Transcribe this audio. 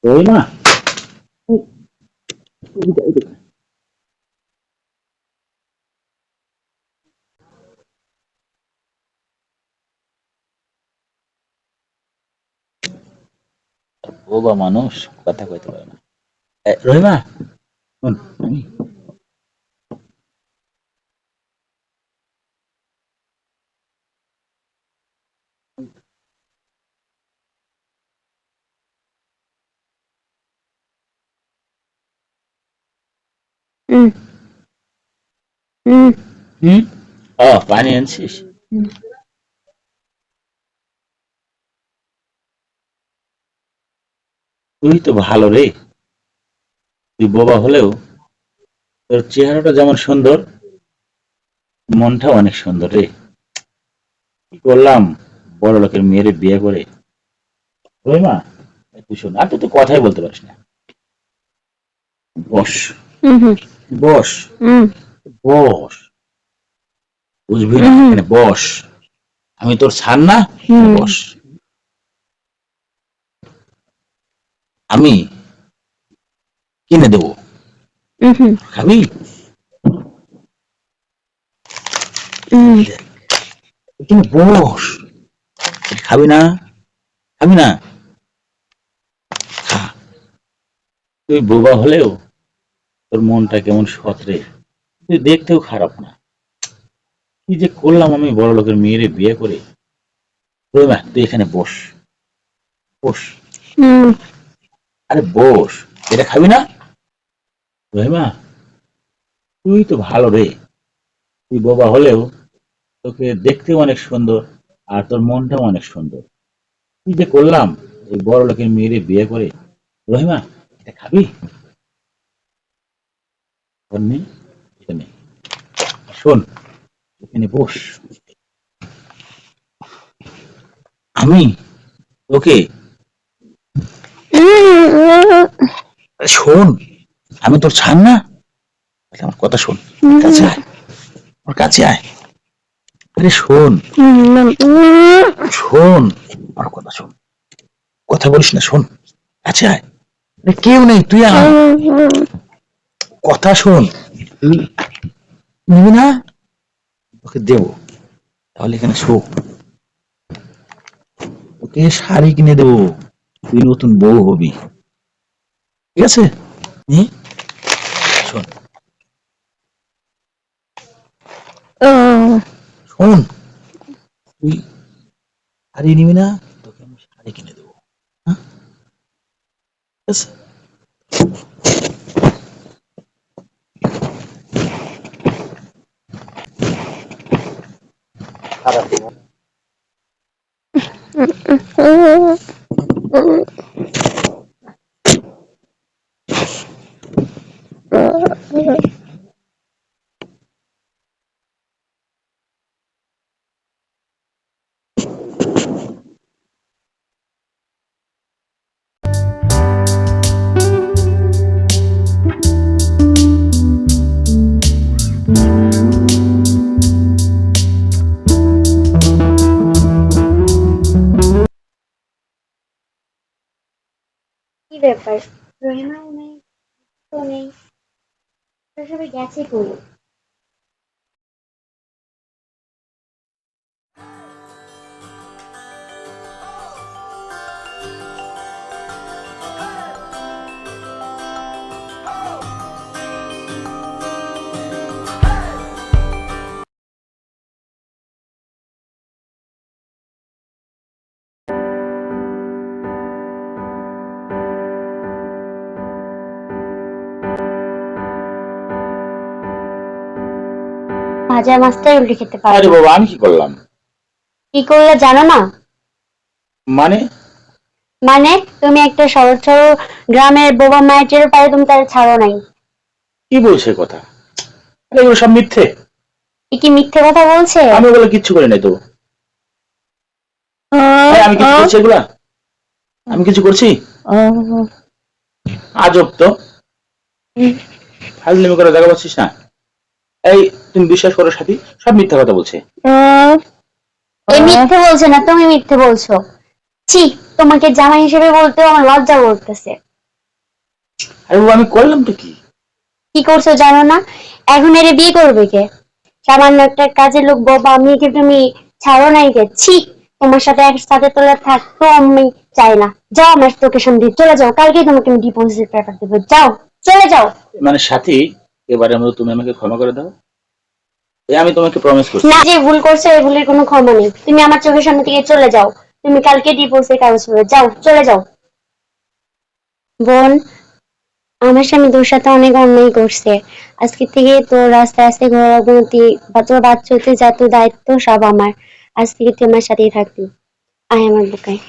ওই না, বোবা মানুষ, কথা কইতে পারে না। রহিমা, শোন, আমি হুম হুম হুম, পানি আনছিস? হুম তুই তো ভালো রে। তুই বোবা হলেও তোর চেহারাটা যেমন সুন্দর, মনটাও অনেক সুন্দর রে। কি করলাম বড় লোকের মেয়েরে বিয়ে করে। রহিমা, তুই শোন, আর তুই তো কথাই বলতে পারিস না। বস, হুম বস, হুম বস। বুঝবি না, হুম এখানে বস। আমি তোর ছাড় না, এখানে হুম বস। আমি কিনে দেবো, হুম খাবি? হুম এখানে বস। খাবি না? খাবি না? খা। তুই বোবা হলেও তোর মনটা কেমন সৎ রে। তুই দেখতেও খারাপ না। কি যে করলাম আমি বড় লোকের মেয়েরে বিয়ে করে। রহিমা, তুই এখানে বস, বস। হুম আরে বস, এটা খাবি না? রহিমা, তুই তো ভালো রে। তুই বোবা হলেও তোকে দেখতেও অনেক সুন্দর, আর তোর মনটাও অনেক সুন্দর। কি যে করলাম এই বড় লোকের মেয়েরে বিয়ে করে। রহিমা, এটা খাবি? ঘর নেই, এটা নেই। শোন, এখানে বস। আমি তোকে, শোন, আমি তোর ছাড় না। আরে আমার কথা শোন, কাছে আয়, আমার কাছে আয়। আরে শোন, শোন, আমার কথা শোন। কথা বলিস না, শোন, কাছে আয়। আরে কেউ নেই, তুই আয়। কথা শোন। তুই নিবি না? তোকে দেবো, তাহলে এখানে শো। ওকে শাড়ি কিনে দেবো, তুই নতুন বউ হবি, ঠিক আছে? নি, শোন, শোন, তুই শাড়ি নিবি না? তোকে আমি শাড়ি কিনে দেবো, হ্যাঁ, ঠিক আছে? খারাপ না। কি ব্যাপার? রহিমাও নেই, তো নেই, তোরা সবাই গেছে কই? ভাজা মাছটাই উল্টে খেতে পারো আরে না। বাবা, আমি কি করলাম? কি করলে জানো না? মানে? মানে তুমি একটা সরল সরল গ্রামের বোবা মায়ের টের পায়ে তুমি তার ছাড়ো নাই। কি বলছে কথা? আরে এগুলো সব মিথ্যে। এ কি মিথ্যে কথা বলছে? আমি ওগুলো কিচ্ছু করি নাই তো। এই, আমি কিছু করছি এগুলা? আমি কিছু করছি? আজব তো, ফাজলামি করে জায়গা পাচ্ছিস না। এই, তুমি বিশ্বাস করো সাথী, সব মিথ্যা কথা বলছে। এ মিথ্যে বলছে না, তুমি মিথ্যে বলছো। ছি, তোমাকে জামাই হিসেবে বলতেও আমার লজ্জা করতেছে। আরে বাবা, আমি করলাম তো কি? কি করছো জানো না? এখন এর বিয়ে করবে কে? সামান্য একটা কাজের লোক বাবা, আমি কি তুমি ছাড়ো নাই কে? ছি, তোমার সাথে একসাথে তোলা থাকতো আমি চাই না। যাও আমার চোখের সামনে দিয়ে চলে যাও, কালকেই তোমাকে আমি ডিপোজিট পেপার দেবো, যাও, চলে যাও। মানে সাথী, এবারের মতো তুমি আমাকে ক্ষমা করে দাও। আমি তোমাকে প্রমিস করছি। না, যে ভুল করছো এই ভুলের কোনো ক্ষমা নেই, তুমি আমার চোখের সামনে থেকে চলে যাও। তুমি কালকে ডিভোর্সের কাগজ পাবে, যাও চলে যাও। বোন, আমার স্বামী তোর সাথে অনেক অন্যায় করছে। আজকে থেকে তোর রাস্তায় আস্তে ঘোরার অবনতি বা তোর বাচ্চা হতে যত দায়িত্ব সব আমার। আজ থেকে তুই আমার সাথেই থাকবি। আয় আমার বুকায়।